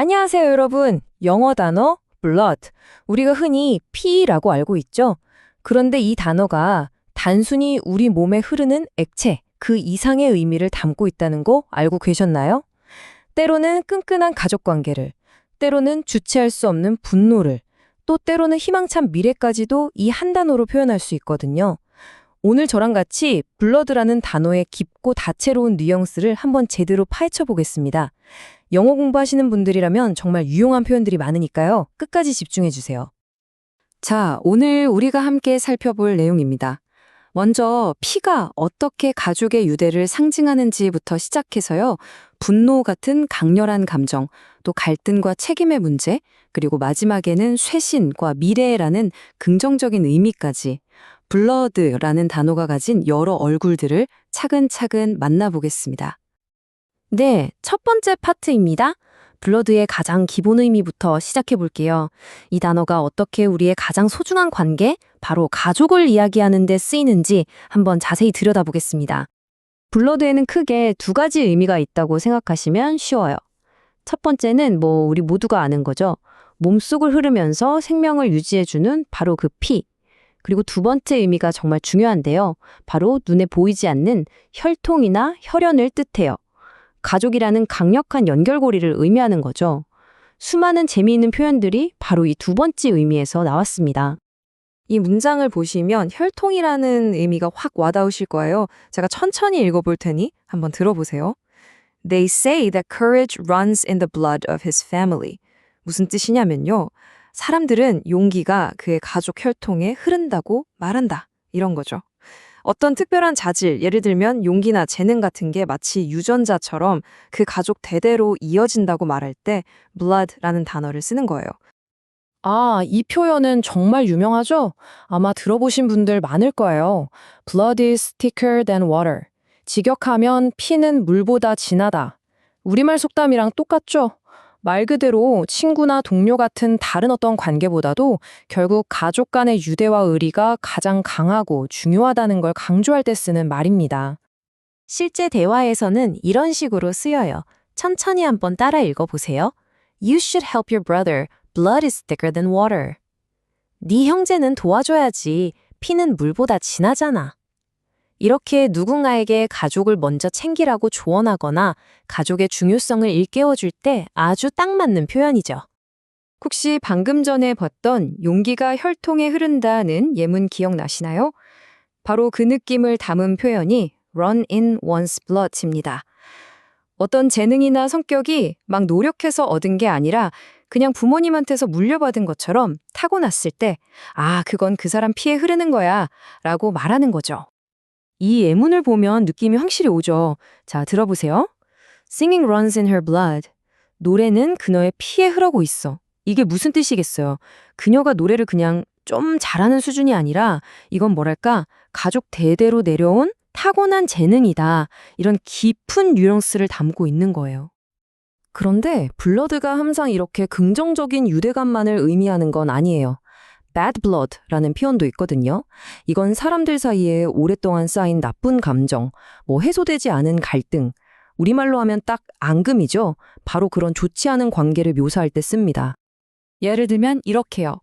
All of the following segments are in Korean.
안녕하세요, 여러분. 영어 단어 blood. 우리가 흔히 피라고 알고 있죠? 그런데 이 단어가 단순히 우리 몸에 흐르는 액체, 그 이상의 의미를 담고 있다는 거 알고 계셨나요? 때로는 끈끈한 가족 관계를, 때로는 주체할 수 없는 분노를, 또 때로는 희망찬 미래까지도 이 한 단어로 표현할 수 있거든요. 오늘 저랑 같이 블러드라는 단어의 깊고 다채로운 뉘앙스를 한번 제대로 파헤쳐 보겠습니다. 영어 공부하시는 분들이라면 정말 유용한 표현들이 많으니까요. 끝까지 집중해 주세요. 자, 오늘 우리가 함께 살펴볼 내용입니다. 먼저 피가 어떻게 가족의 유대를 상징하는지부터 시작해서요. 분노 같은 강렬한 감정, 또 갈등과 책임의 문제, 그리고 마지막에는 쇄신과 미래라는 긍정적인 의미까지 블러드라는 단어가 가진 여러 얼굴들을 차근차근 만나보겠습니다. 네, 첫 번째 파트입니다. 블러드의 가장 기본 의미부터 시작해 볼게요. 이 단어가 어떻게 우리의 가장 소중한 관계, 바로 가족을 이야기하는 데 쓰이는지 한번 자세히 들여다보겠습니다. 블러드에는 크게 두 가지 의미가 있다고 생각하시면 쉬워요. 첫 번째는 우리 모두가 아는 거죠. 몸속을 흐르면서 생명을 유지해주는 바로 그 피. 그리고 두 번째 의미가 정말 중요한데요. 바로 눈에 보이지 않는 혈통이나 혈연을 뜻해요. 가족이라는 강력한 연결고리를 의미하는 거죠. 수많은 재미있는 표현들이 바로 이 두 번째 의미에서 나왔습니다. 이 문장을 보시면 혈통이라는 의미가 확 와닿으실 거예요. 제가 천천히 읽어볼 테니 한번 들어보세요. They say that courage runs in the blood of his family. 무슨 뜻이냐면요. 사람들은 용기가 그의 가족 혈통에 흐른다고 말한다. 이런 거죠. 어떤 특별한 자질, 예를 들면 용기나 재능 같은 게 마치 유전자처럼 그 가족 대대로 이어진다고 말할 때 blood라는 단어를 쓰는 거예요. 아, 이 표현은 정말 유명하죠? 아마 들어보신 분들 많을 거예요. Blood is thicker than water. 직역하면 피는 물보다 진하다. 우리말 속담이랑 똑같죠? 말 그대로 친구나 동료 같은 다른 어떤 관계보다도 결국 가족 간의 유대와 의리가 가장 강하고 중요하다는 걸 강조할 때 쓰는 말입니다. 실제 대화에서는 이런 식으로 쓰여요. 천천히 한번 따라 읽어보세요. You should help your brother. Blood is thicker than water. 네 형제는 도와줘야지. 피는 물보다 진하잖아. 이렇게 누군가에게 가족을 먼저 챙기라고 조언하거나 가족의 중요성을 일깨워줄 때 아주 딱 맞는 표현이죠. 혹시 방금 전에 봤던 용기가 혈통에 흐른다는 예문 기억나시나요? 바로 그 느낌을 담은 표현이 run in one's blood입니다. 어떤 재능이나 성격이 막 노력해서 얻은 게 아니라 그냥 부모님한테서 물려받은 것처럼 타고났을 때 그건 그 사람 피에 흐르는 거야 라고 말하는 거죠. 이 예문을 보면 느낌이 확실히 오죠. 자, 들어보세요. Singing runs in her blood. 노래는 그녀의 피에 흐르고 있어. 이게 무슨 뜻이겠어요? 그녀가 노래를 그냥 좀 잘하는 수준이 아니라 이건 뭐랄까 가족 대대로 내려온 타고난 재능이다. 이런 깊은 뉘앙스를 담고 있는 거예요. 그런데 블러드가 항상 이렇게 긍정적인 유대감만을 의미하는 건 아니에요. bad blood라는 표현도 있거든요. 이건 사람들 사이에 오랫동안 쌓인 나쁜 감정, 해소되지 않은 갈등, 우리말로 하면 딱 앙금이죠. 바로 그런 좋지 않은 관계를 묘사할 때 씁니다. 예를 들면 이렇게요.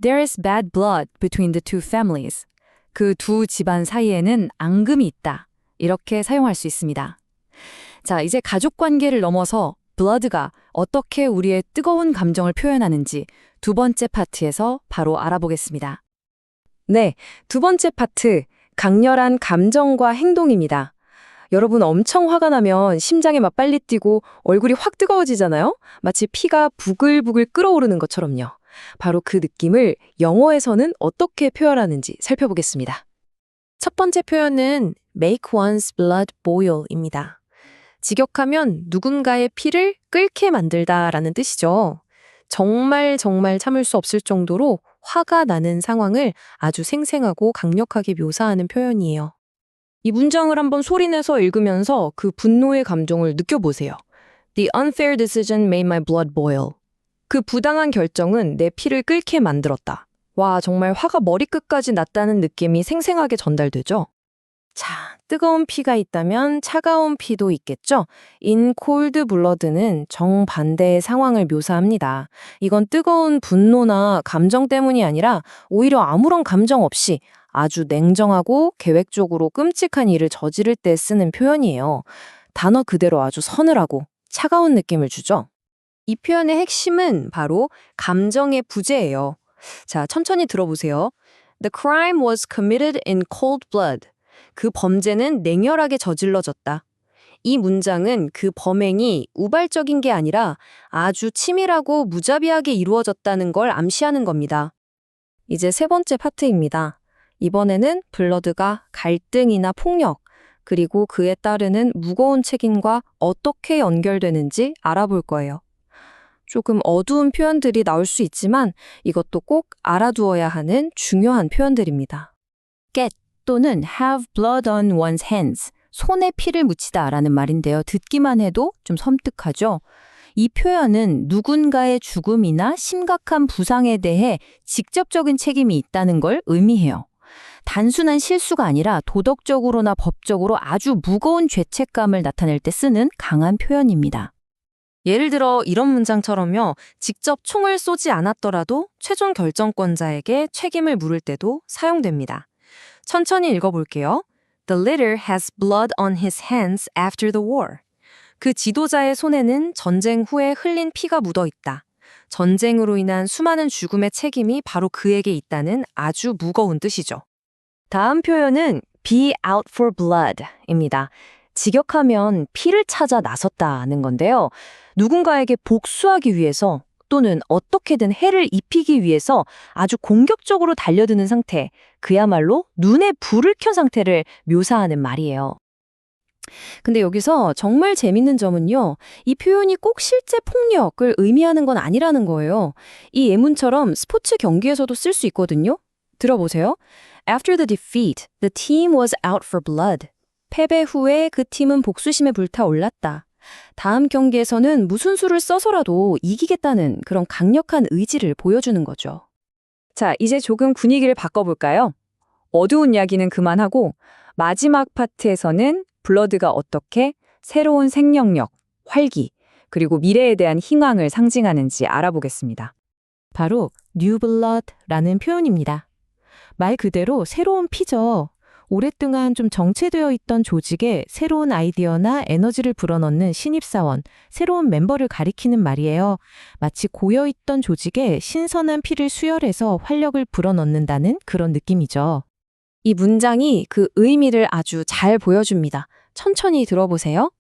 There is bad blood between the two families. 그 두 집안 사이에는 앙금이 있다. 이렇게 사용할 수 있습니다. 자, 이제 가족 관계를 넘어서 blood가 어떻게 우리의 뜨거운 감정을 표현하는지 두 번째 파트에서 바로 알아보겠습니다. 네, 두 번째 파트, 강렬한 감정과 행동입니다. 여러분 엄청 화가 나면 심장이 막 빨리 뛰고 얼굴이 확 뜨거워지잖아요? 마치 피가 부글부글 끓어오르는 것처럼요. 바로 그 느낌을 영어에서는 어떻게 표현하는지 살펴보겠습니다. 첫 번째 표현은 make one's blood boil입니다. 직역하면 누군가의 피를 끓게 만들다라는 뜻이죠. 정말 참을 수 없을 정도로 화가 나는 상황을 아주 생생하고 강력하게 묘사하는 표현이에요. 이 문장을 한번 소리내서 읽으면서 그 분노의 감정을 느껴보세요. The unfair decision made my blood boil. 그 부당한 결정은 내 피를 끓게 만들었다. 와, 정말 화가 머리끝까지 났다는 느낌이 생생하게 전달되죠? 자, 뜨거운 피가 있다면 차가운 피도 있겠죠? In cold blood는 정반대의 상황을 묘사합니다. 이건 뜨거운 분노나 감정 때문이 아니라 오히려 아무런 감정 없이 아주 냉정하고 계획적으로 끔찍한 일을 저지를 때 쓰는 표현이에요. 단어 그대로 아주 서늘하고 차가운 느낌을 주죠. 이 표현의 핵심은 바로 감정의 부재예요. 자, 천천히 들어보세요. The crime was committed in cold blood. 그 범죄는 냉혈하게 저질러졌다. 이 문장은 그 범행이 우발적인 게 아니라 아주 치밀하고 무자비하게 이루어졌다는 걸 암시하는 겁니다. 이제 세 번째 파트입니다. 이번에는 블러드가 갈등이나 폭력, 그리고 그에 따르는 무거운 책임과 어떻게 연결되는지 알아볼 거예요. 조금 어두운 표현들이 나올 수 있지만 이것도 꼭 알아두어야 하는 중요한 표현들입니다. get 또는 have blood on one's hands, 손에 피를 묻히다라는 말인데요. 듣기만 해도 좀 섬뜩하죠? 이 표현은 누군가의 죽음이나 심각한 부상에 대해 직접적인 책임이 있다는 걸 의미해요. 단순한 실수가 아니라 도덕적으로나 법적으로 아주 무거운 죄책감을 나타낼 때 쓰는 강한 표현입니다. 예를 들어 이런 문장처럼요. 직접 총을 쏘지 않았더라도 최종 결정권자에게 책임을 물을 때도 사용됩니다. 천천히 읽어볼게요. The leader has blood on his hands after the war. 그 지도자의 손에는 전쟁 후에 흘린 피가 묻어 있다. 전쟁으로 인한 수많은 죽음의 책임이 바로 그에게 있다는 아주 무거운 뜻이죠. 다음 표현은 be out for blood입니다. 직역하면 피를 찾아 나섰다는 건데요. 누군가에게 복수하기 위해서 또는 어떻게든 해를 입히기 위해서 아주 공격적으로 달려드는 상태, 그야말로 눈에 불을 켠 상태를 묘사하는 말이에요. 근데 여기서 정말 재밌는 점은요. 이 표현이 꼭 실제 폭력을 의미하는 건 아니라는 거예요. 이 예문처럼 스포츠 경기에서도 쓸 수 있거든요. 들어보세요. After the defeat, the team was out for blood. 패배 후에 그 팀은 복수심에 불타올랐다. 다음 경기에서는 무슨 수를 써서라도 이기겠다는 그런 강력한 의지를 보여주는 거죠. 자, 이제 조금 분위기를 바꿔볼까요? 어두운 이야기는 그만하고 마지막 파트에서는 블러드가 어떻게 새로운 생명력, 활기, 그리고 미래에 대한 희망을 상징하는지 알아보겠습니다. 바로 new blood라는 표현입니다. 말 그대로 새로운 피죠. 오랫동안 좀 정체되어 있던 조직에 새로운 아이디어나 에너지를 불어넣는 신입사원, 새로운 멤버를 가리키는 말이에요. 마치 고여있던 조직에 신선한 피를 수혈해서 활력을 불어넣는다는 그런 느낌이죠. 이 문장이 그 의미를 아주 잘 보여줍니다. 천천히 들어보세요.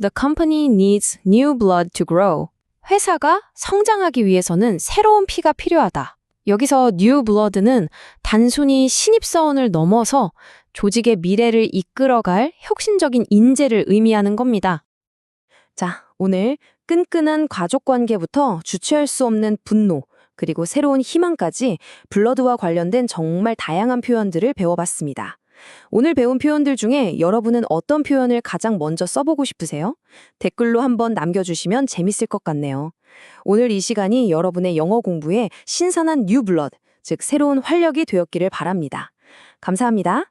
The company needs new blood to grow. 회사가 성장하기 위해서는 새로운 피가 필요하다. 여기서 new blood는 단순히 신입사원을 넘어서 조직의 미래를 이끌어갈 혁신적인 인재를 의미하는 겁니다. 자, 오늘 끈끈한 가족관계부터 주체할 수 없는 분노, 그리고 새로운 희망까지 블러드와 관련된 정말 다양한 표현들을 배워봤습니다. 오늘 배운 표현들 중에 여러분은 어떤 표현을 가장 먼저 써보고 싶으세요? 댓글로 한번 남겨주시면 재밌을 것 같네요. 오늘 이 시간이 여러분의 영어 공부에 신선한 뉴 블러드, 즉 새로운 활력이 되었기를 바랍니다. 감사합니다.